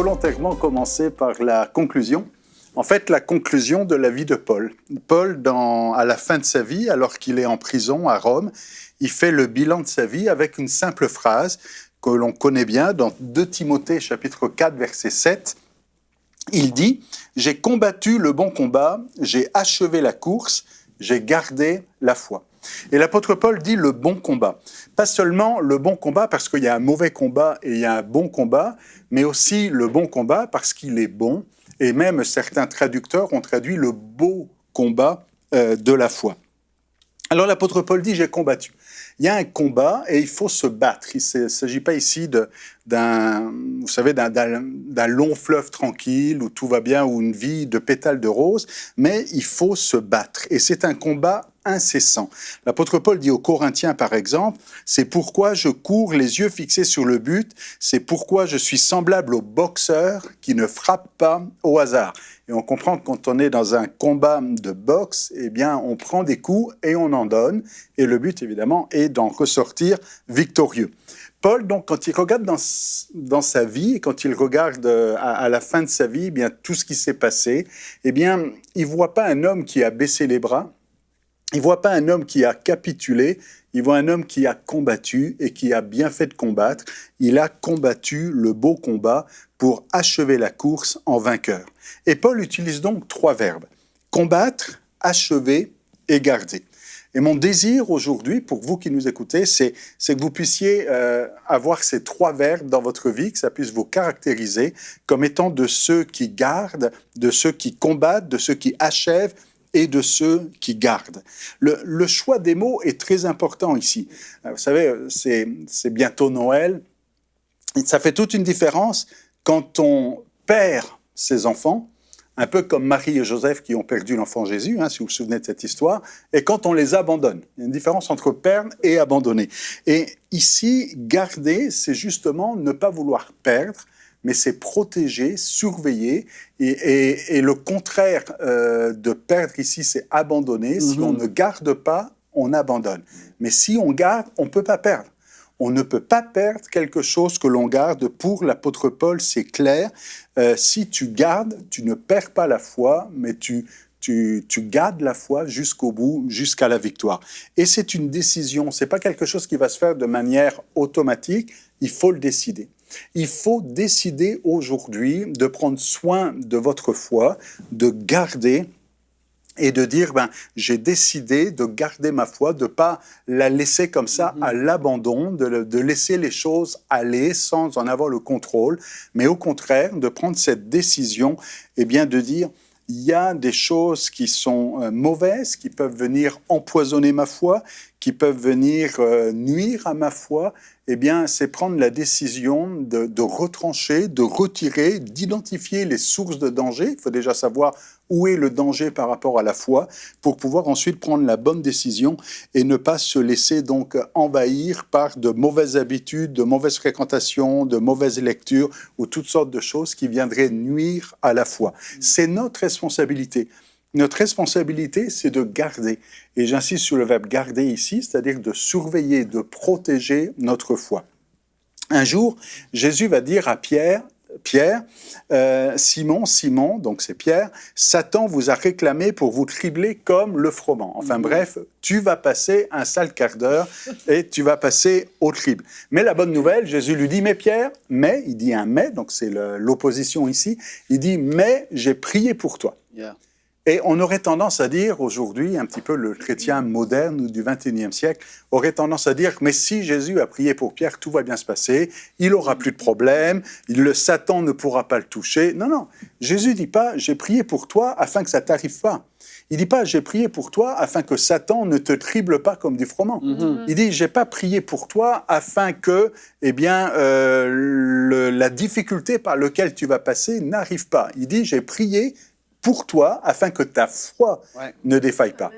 volontairement commencer par la conclusion. En fait, la conclusion de la vie de Paul. Paul, à la fin de sa vie, alors qu'il est en prison à Rome, il fait le bilan de sa vie avec une simple phrase que l'on connaît bien dans 2 Timothée, chapitre 4, verset 7. Il dit « J'ai combattu le bon combat, j'ai achevé la course, j'ai gardé la foi ». Et l'apôtre Paul dit le bon combat. Pas seulement le bon combat parce qu'il y a un mauvais combat et il y a un bon combat, mais aussi le bon combat parce qu'il est bon. Et même certains traducteurs ont traduit le beau combat de la foi. Alors l'apôtre Paul dit « j'ai combattu ». Il y a un combat et il faut se battre. Il ne s'agit pas ici d'un long fleuve tranquille où tout va bien, ou une vie de pétales de rose, mais il faut se battre. Et c'est un combat incessant. L'apôtre Paul dit aux Corinthiens, par exemple, « C'est pourquoi je cours les yeux fixés sur le but, c'est pourquoi je suis semblable au boxeur qui ne frappe pas au hasard. » Et on comprend que quand on est dans un combat de boxe, eh bien, on prend des coups et on en donne. Et le but, évidemment, est d'en ressortir victorieux. Paul, donc, quand il regarde dans sa vie, quand il regarde à la fin de sa vie, eh bien, tout ce qui s'est passé, eh bien, il ne voit pas un homme qui a baissé les bras, il ne voit pas un homme qui a capitulé, il voit un homme qui a combattu et qui a bien fait de combattre. Il a combattu le beau combat pour achever la course en vainqueur. Et Paul utilise donc 3 verbes, combattre, achever et garder. Et mon désir aujourd'hui, pour vous qui nous écoutez, c'est que vous puissiez avoir ces 3 verbes dans votre vie, que ça puisse vous caractériser comme étant de ceux qui gardent, de ceux qui combattent, de ceux qui achèvent et de ceux qui gardent. Le choix des mots est très important ici. Vous savez, c'est bientôt Noël. Et ça fait toute une différence quand on perd ses enfants, un peu comme Marie et Joseph qui ont perdu l'enfant Jésus, si vous vous souvenez de cette histoire, et quand on les abandonne. Il y a une différence entre perdre et abandonner. Et ici, garder, c'est justement ne pas vouloir perdre, mais c'est protéger, surveiller, et le contraire de perdre ici, c'est abandonner. Si on ne garde pas, on abandonne. Mais si on garde, on ne peut pas perdre. On ne peut pas perdre quelque chose que l'on garde. Pour l'apôtre Paul, c'est clair. Si tu gardes, tu ne perds pas la foi, mais tu gardes la foi jusqu'au bout, jusqu'à la victoire. Et c'est une décision, ce n'est pas quelque chose qui va se faire de manière automatique, il faut le décider. Il faut décider aujourd'hui de prendre soin de votre foi, de garder et de dire, j'ai décidé de garder ma foi, de ne pas la laisser comme ça à l'abandon, de laisser les choses aller sans en avoir le contrôle, mais au contraire, de prendre cette décision, eh bien, de dire, il y a des choses qui sont mauvaises, qui peuvent venir empoisonner ma foi, qui peuvent venir nuire à ma foi, eh bien, c'est prendre la décision de retrancher, de retirer, d'identifier les sources de danger. Il faut déjà savoir où est le danger par rapport à la foi pour pouvoir ensuite prendre la bonne décision et ne pas se laisser donc envahir par de mauvaises habitudes, de mauvaises fréquentations, de mauvaises lectures ou toutes sortes de choses qui viendraient nuire à la foi. C'est notre responsabilité. Notre responsabilité, c'est de garder. Et j'insiste sur le verbe « garder » ici, c'est-à-dire de surveiller, de protéger notre foi. Un jour, Jésus va dire à Pierre, Simon, Simon, donc c'est Pierre, Satan vous a réclamé pour vous tribler comme le froment. Enfin bref, tu vas passer un sale quart d'heure et tu vas passer au triple. Mais la bonne nouvelle, Jésus lui dit, mais Pierre, mais, il dit un mais, donc c'est l'opposition ici, il dit, mais j'ai prié pour toi. Yeah. Et on aurait tendance à dire aujourd'hui, un petit peu le chrétien moderne du XXIe siècle, aurait tendance à dire, mais si Jésus a prié pour Pierre, tout va bien se passer, il n'aura plus de problème, le Satan ne pourra pas le toucher. Non, non, Jésus ne dit pas, j'ai prié pour toi afin que ça ne t'arrive pas. Il ne dit pas, j'ai prié pour toi afin que Satan ne te trible pas comme du froment. Il dit, j'ai pas prié pour toi afin que, la difficulté par laquelle tu vas passer n'arrive pas. Il dit, j'ai prié pour toi, afin que ta foi ne défaille pas.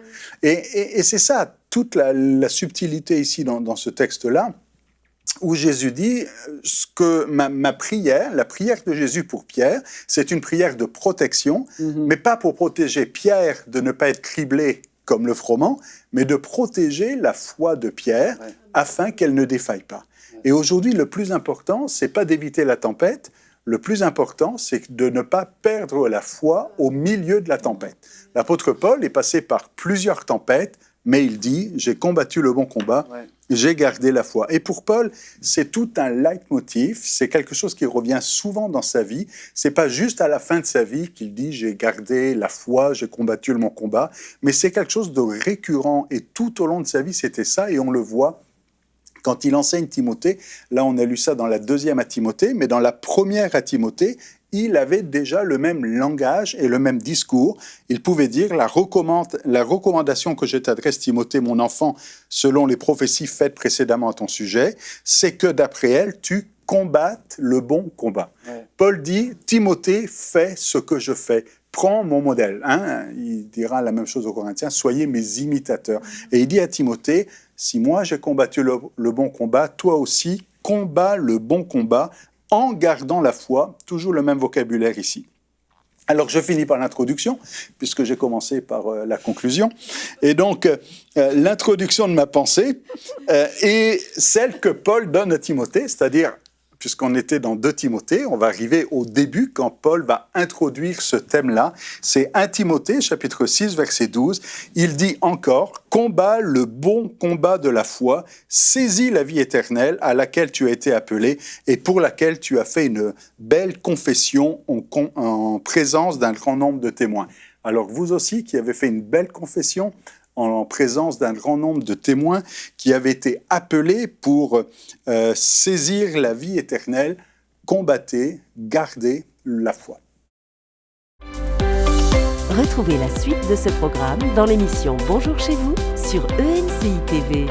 Et c'est ça, toute la subtilité ici dans ce texte-là, où Jésus dit que ma prière, la prière de Jésus pour Pierre, c'est une prière de protection, mais pas pour protéger Pierre de ne pas être criblé comme le froment, mais de protéger la foi de Pierre afin qu'elle ne défaille pas. Et aujourd'hui, le plus important, c'est pas d'éviter la tempête. le plus important, c'est de ne pas perdre la foi au milieu de la tempête. L'apôtre Paul est passé par plusieurs tempêtes, mais il dit « J'ai combattu le bon combat, j'ai gardé la foi ». Et pour Paul, c'est tout un leitmotiv, c'est quelque chose qui revient souvent dans sa vie. C'est pas juste à la fin de sa vie qu'il dit « J'ai gardé la foi, j'ai combattu le bon combat », mais c'est quelque chose de récurrent. Et tout au long de sa vie, c'était ça, et on le voit quand il enseigne Timothée. Là, on a lu ça dans la 2e à Timothée, mais dans la 1re à Timothée, il avait déjà le même langage et le même discours. Il pouvait dire la recommandation que je t'adresse, Timothée, mon enfant, selon les prophéties faites précédemment à ton sujet, c'est que d'après elles, tu combattes le bon combat. Ouais. Paul dit, Timothée, fais ce que je fais. Prends mon modèle. Il dira la même chose aux Corinthiens, soyez mes imitateurs. Et il dit à Timothée, si moi j'ai combattu le bon combat, toi aussi, combats le bon combat en gardant la foi, toujours le même vocabulaire ici. Alors je finis par l'introduction, puisque j'ai commencé par la conclusion. Et donc, l'introduction de ma pensée est celle que Paul donne à Timothée, c'est-à-dire, puisqu'on était dans 2 Timothée, on va arriver au début quand Paul va introduire ce thème-là. C'est 1 Timothée, chapitre 6, verset 12. Il dit encore « Combat le bon combat de la foi, saisis la vie éternelle à laquelle tu as été appelé et pour laquelle tu as fait une belle confession en présence d'un grand nombre de témoins. » Alors vous aussi qui avez fait une belle confession, en présence d'un grand nombre de témoins qui avaient été appelés pour saisir la vie éternelle, combattez, gardez la foi. Retrouvez la suite de ce programme dans l'émission Bonjour chez vous sur ENCI TV.